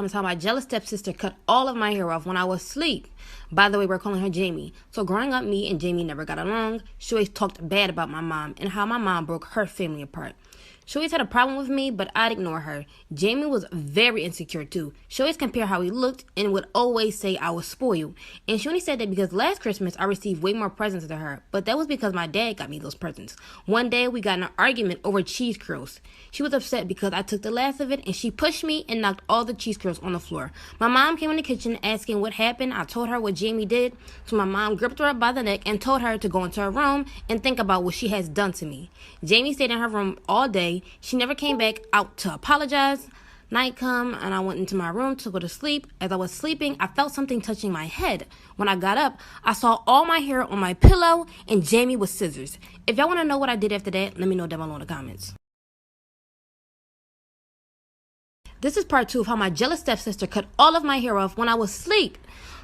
problem is how my jealous stepsister cut all of my hair off when I was asleep. By the way, we're calling her Jamie. So growing up, me and Jamie never got along. She always talked bad about my mom and how my mom broke her family apart. She always had a problem with me, but I'd ignore her. Jamie was very insecure too. She always compared how we looked and would always say I was spoiled. And she only said that because last Christmas I received way more presents than her, but that was because my dad got me those presents. One day we got in an argument over cheese curls. She was upset because I took the last of it and she pushed me and knocked all the cheese curls on the floor. My mom came in the kitchen asking what happened. I told her what Jamie did. So my mom gripped her up by the neck and told her to go into her room and think about what she has done to me. Jamie stayed in her room all day. She never came back out to apologize. Night come and I went into my room to go to sleep. As I was sleeping, I felt something touching my head. When I got up, I saw all my hair on my pillow and Jamie with scissors. If y'all want to know what I did after that, let me know down below in the comments. This is part 2 of how my jealous stepsister cut all of my hair off when I was asleep.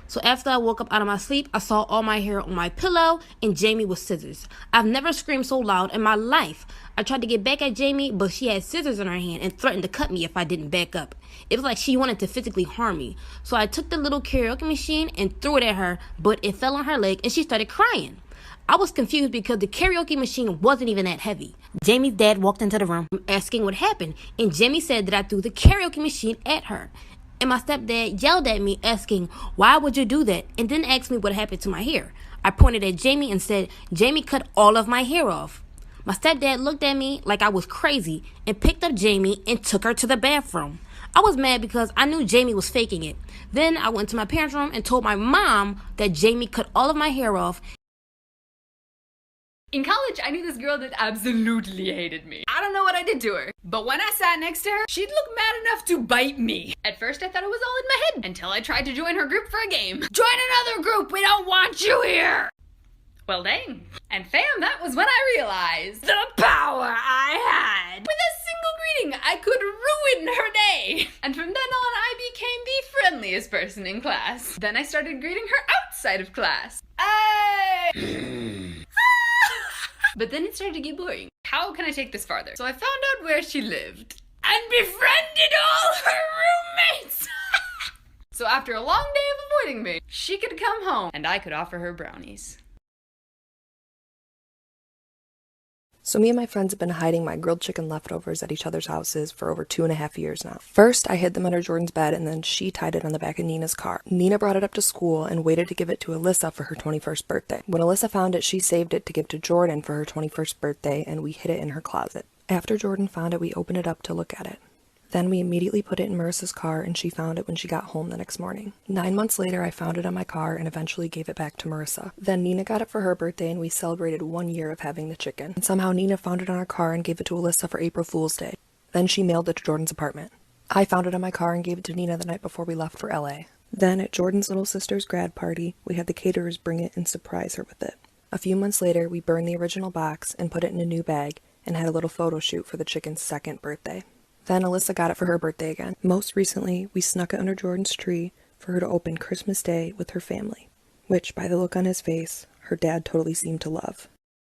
So after I woke up out of my sleep, I saw all my hair on my pillow and Jamie with scissors. I've never screamed so loud in my life. I tried to get back at Jamie, but she had scissors in her hand and threatened to cut me if I didn't back up. It was like she wanted to physically harm me. So I took the little karaoke machine and threw it at her, but it fell on her leg and she started crying. I was confused because the karaoke machine wasn't even that heavy. Jamie's dad walked into the room asking what happened, and Jamie said that I threw the karaoke machine at her. And my stepdad yelled at me asking, "Why would you do that?" and then asked me what happened to my hair. I pointed at Jamie and said, "Jamie cut all of my hair off." My stepdad looked at me like I was crazy and picked up Jamie and took her to the bathroom. I was mad because I knew Jamie was faking it. Then I went to my parents' room and told my mom that Jamie cut all of my hair off. In college, I knew this girl that absolutely hated me. I don't know what I did to her, but when I sat next to her, she'd look mad enough to bite me. At first, I thought it was all in my head until I tried to join her group for a game. Join another group, we don't want you here! Well, dang. And fam, that was when I realized the power I had. With a single greeting, I could ruin her day. And from then on, I became the friendliest person in class. Then I started greeting her outside of class. But then it started to get boring. How can I take this farther? So I found out where she lived and befriended all her roommates. So after a long day of avoiding me, she could come home and I could offer her brownies. So me and my friends have been hiding my grilled chicken leftovers at each other's houses for over 2.5 years now. First, I hid them under Jordan's bed and then she tied it on the back of Nina's car. Nina brought it up to school and waited to give it to Alyssa for her 21st birthday. When Alyssa found it, she saved it to give to Jordan for her 21st birthday and we hid it in her closet. After Jordan found it, we opened it up to look at it. Then we immediately put it in Marissa's car and she found it when she got home the next morning. 9 months later, I found it on my car and eventually gave it back to Marissa. Then Nina got it for her birthday and we celebrated 1 year of having the chicken. And somehow Nina found it on our car and gave it to Alyssa for April Fool's Day. Then she mailed it to Jordan's apartment. I found it on my car and gave it to Nina the night before we left for LA. Then at Jordan's little sister's grad party, we had the caterers bring it and surprise her with it. A few months later, we burned the original box and put it in a new bag and had a little photo shoot for the chicken's 2nd birthday. Then Alyssa got it for her birthday again. Most recently, we snuck it under Jordan's tree for her to open Christmas Day with her family, which, by the look on his face, her dad totally seemed to love.